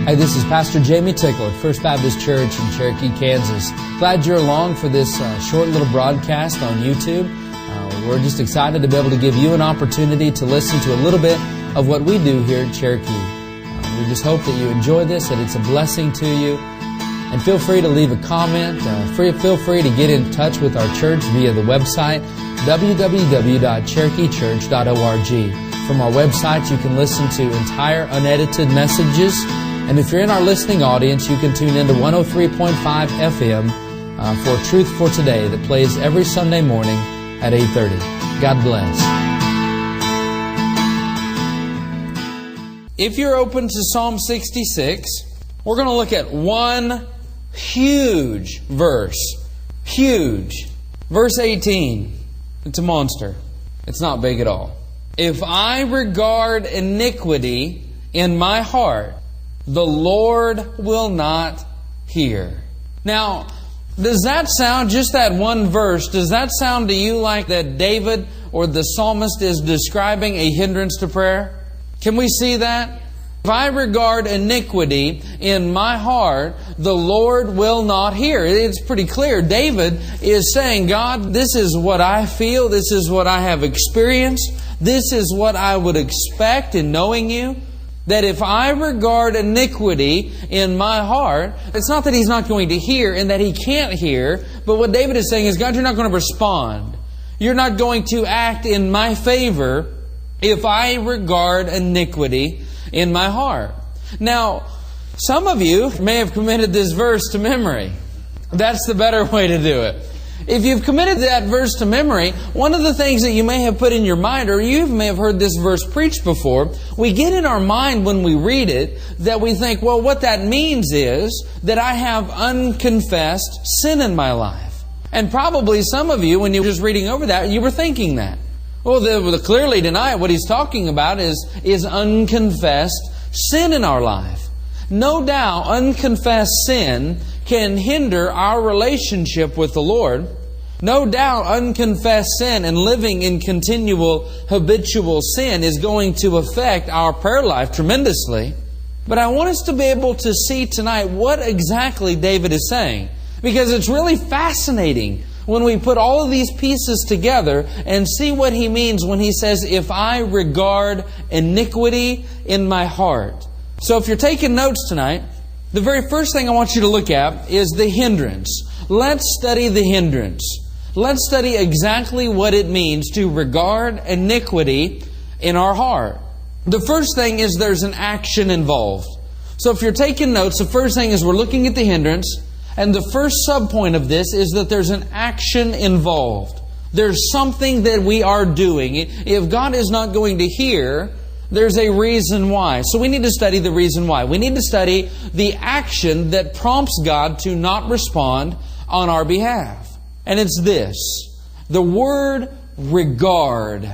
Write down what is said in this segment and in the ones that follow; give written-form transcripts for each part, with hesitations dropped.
Hey, this is Pastor Jamie Tickle at First Baptist Church in Cherokee, Kansas. Glad you're along for this short little broadcast on YouTube. We're just excited to be able to give you an opportunity to listen to a little bit of what we do here at Cherokee. We just hope that you enjoy this, that it's a blessing to you. And feel free to leave a comment. Feel free to get in touch with our church via the website, www.cherokeechurch.org. From our website, you can listen to entire unedited messages. And if you're in our listening audience, you can tune into 103.5 FM for Truth for Today that plays every Sunday morning at 8:30. God bless. If you're open to Psalm 66, we're going to look at one huge verse. Huge. Verse 18. It's a monster. It's not big at all. If I regard iniquity in my heart, the Lord will not hear. Now, does that sound, just that one verse, does that sound to you like that David or the psalmist is describing a hindrance to prayer? Can we see that? If I regard iniquity in my heart, the Lord will not hear. It's pretty clear. David is saying, God, this is what I feel. This is what I have experienced. This is what I would expect in knowing you. That if I regard iniquity in my heart, it's not that He's not going to hear and that He can't hear, but what David is saying is, God, you're not going to respond. You're not going to act in my favor if I regard iniquity in my heart. Now, some of you may have committed this verse to memory. That's the better way to do it. If you've committed that verse to memory, one of the things that you may have put in your mind, or you may have heard this verse preached before, we get in our mind when we read it that we think, well, what that means is that I have unconfessed sin in my life. And probably some of you, when you were just reading over that, you were thinking that. Well, clearly tonight what he's talking about is unconfessed sin in our life. No doubt, unconfessed sin can hinder our relationship with the Lord. No doubt, unconfessed sin and living in continual habitual sin is going to affect our prayer life tremendously. But I want us to be able to see tonight what exactly David is saying, because it's really fascinating when we put all of these pieces together and see what he means when he says, if I regard iniquity in my heart. So if you're taking notes tonight, the very first thing I want you to look at is the hindrance. Let's study the hindrance. Let's study exactly what it means to regard iniquity in our heart. The first thing is there's an action involved. So if you're taking notes, the first thing is we're looking at the hindrance, and the first subpoint of this is that there's an action involved. There's something that we are doing. If God is not going to hear, there's a reason why. So we need to study the reason why. We need to study the action that prompts God to not respond on our behalf. And it's this: the word regard.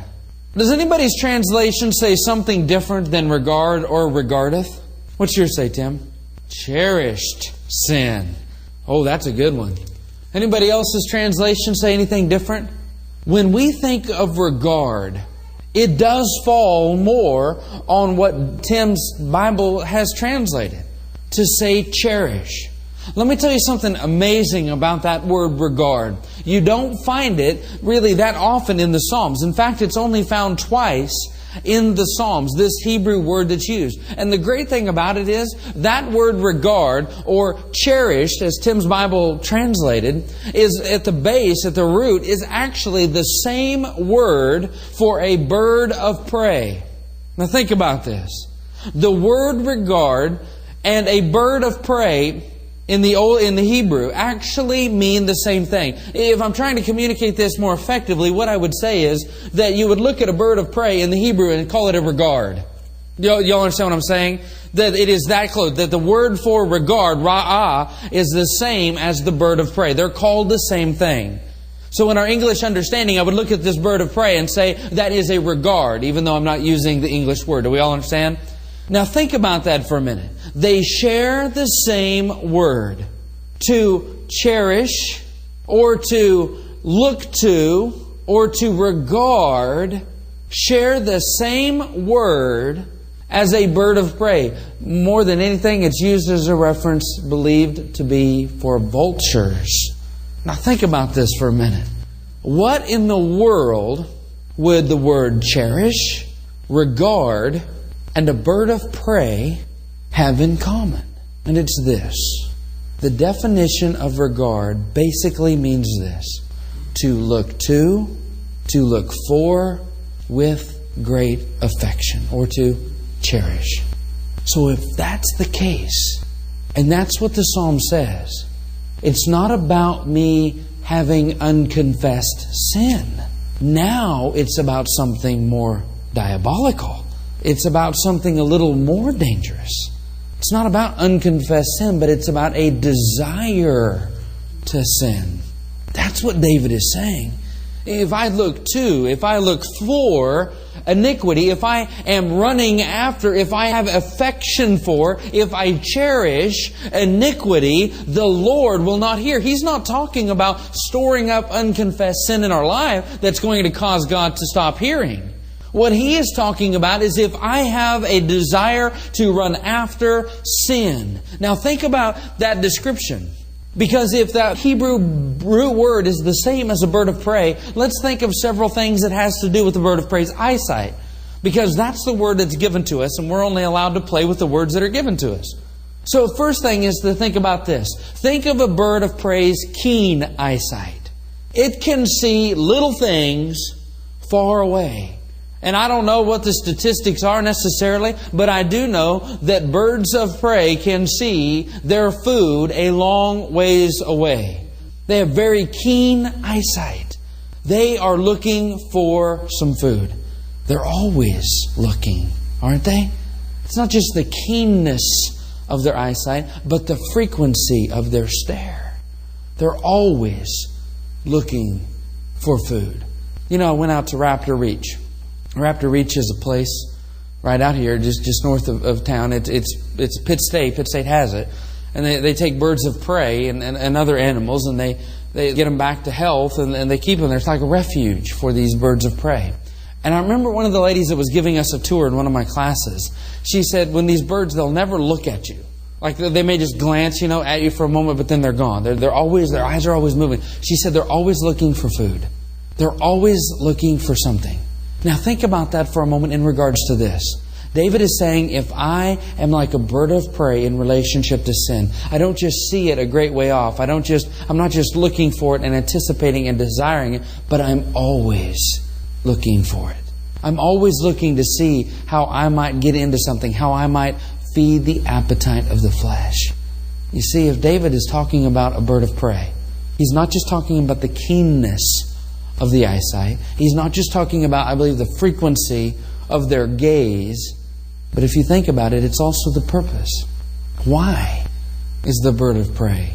Does anybody's translation say something different than regard or regardeth? What's yours say, Tim? Cherished sin. Oh, that's a good one. Anybody else's translation say anything different? When we think of regard, it does fall more on what Tim's Bible has translated, to say cherish. Let me tell you something amazing about that word regard. You don't find it really that often in the Psalms. In fact, it's only found twice in the Psalms, this Hebrew word that's used. And the great thing about it is that word regard, or cherished, as Tim's Bible translated, is at the base, at the root, is actually the same word for a bird of prey. Now think about this. The word regard and a bird of prey in the Hebrew actually mean the same thing. If I'm trying to communicate this more effectively, what I would say is that you would look at a bird of prey in the Hebrew and call it a regard. Y'all understand what I'm saying? That it is that close. That the word for regard, ra'ah, is the same as the bird of prey. They're called the same thing. So in our English understanding, I would look at this bird of prey and say that is a regard, even though I'm not using the English word. Do we all understand? Now think about that for a minute. They share the same word. To cherish, or to look to, or to regard, share the same word as a bird of prey. More than anything, it's used as a reference believed to be for vultures. Now think about this for a minute. What in the world would the word cherish, regard, and a bird of prey have in common? And it's this. The definition of regard basically means this: to look to look for with great affection, or to cherish. So if that's the case, and that's what the Psalm says, it's not about me having unconfessed sin. Now it's about something more diabolical. It's about something a little more dangerous. It's not about unconfessed sin, but it's about a desire to sin. That's what David is saying. If I look for iniquity, if I am running after, if I have affection for, if I cherish iniquity, the Lord will not hear. He's not talking about storing up unconfessed sin in our life that's going to cause God to stop hearing. What He is talking about is if I have a desire to run after sin. Now think about that description. Because if that Hebrew root word is the same as a bird of prey, let's think of several things that has to do with the bird of prey's eyesight. Because that's the word that's given to us, and we're only allowed to play with the words that are given to us. So the first thing is to think about this. Think of a bird of prey's keen eyesight. It can see little things far away. And I don't know what the statistics are necessarily, but I do know that birds of prey can see their food a long ways away. They have very keen eyesight. They are looking for some food. They're always looking, aren't they? It's not just the keenness of their eyesight, but the frequency of their stare. They're always looking for food. You know, I went out to Raptor Reach. Raptor Reach is a place right out here, just north of town. It's Pitt State. Pitt State has it. And they take birds of prey and other animals, and they get them back to health, and they keep them there. It's like a refuge for these birds of prey. And I remember one of the ladies that was giving us a tour in one of my classes. She said, when these birds, they'll never look at you. Like they may just glance, at you for a moment, but then they're gone. Their eyes are always moving. She said they're always looking for food. They're always looking for something. Now think about that for a moment in regards to this. David is saying, if I am like a bird of prey in relationship to sin, I don't just see it a great way off. I'm not just looking for it and anticipating and desiring it, but I'm always looking for it. I'm always looking to see how I might get into something, how I might feed the appetite of the flesh. You see, if David is talking about a bird of prey, he's not just talking about the keenness of the eyesight. He's not just talking about, I believe, the frequency of their gaze. But if you think about it, it's also the purpose. Why is the bird of prey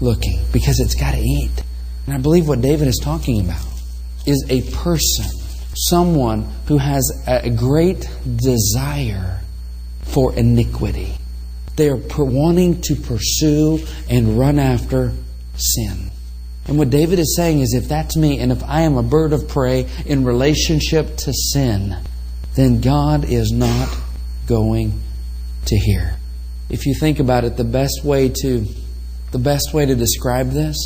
looking? Because it's got to eat. And I believe what David is talking about is a person, someone who has a great desire for iniquity. They are wanting to pursue and run after sin. And what David is saying is, if that's me, and if I am a bird of prey in relationship to sin, then God is not going to hear. If you think about it, the best way to describe this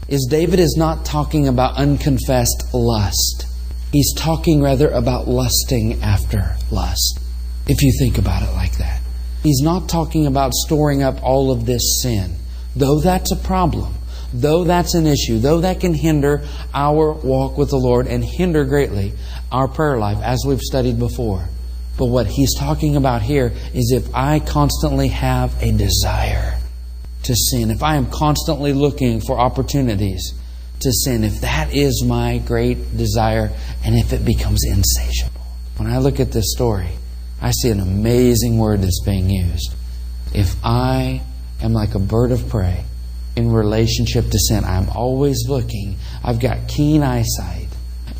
is David is not talking about unconfessed lust. He's talking rather about lusting after lust. If you think about it like that. He's not talking about storing up all of this sin. Though that's a problem. Though that's an issue, though that can hinder our walk with the Lord and hinder greatly our prayer life, as we've studied before. But what he's talking about here is if I constantly have a desire to sin, if I am constantly looking for opportunities to sin, if that is my great desire, and if it becomes insatiable. When I look at this story, I see an amazing word that's being used. If I am like a bird of prey, in relationship to sin, I'm always looking. I've got keen eyesight.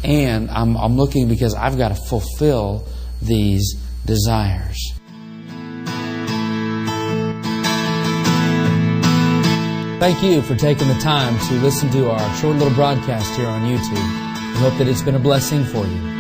And I'm looking because I've got to fulfill these desires. Thank you for taking the time to listen to our short little broadcast here on YouTube. We hope that it's been a blessing for you.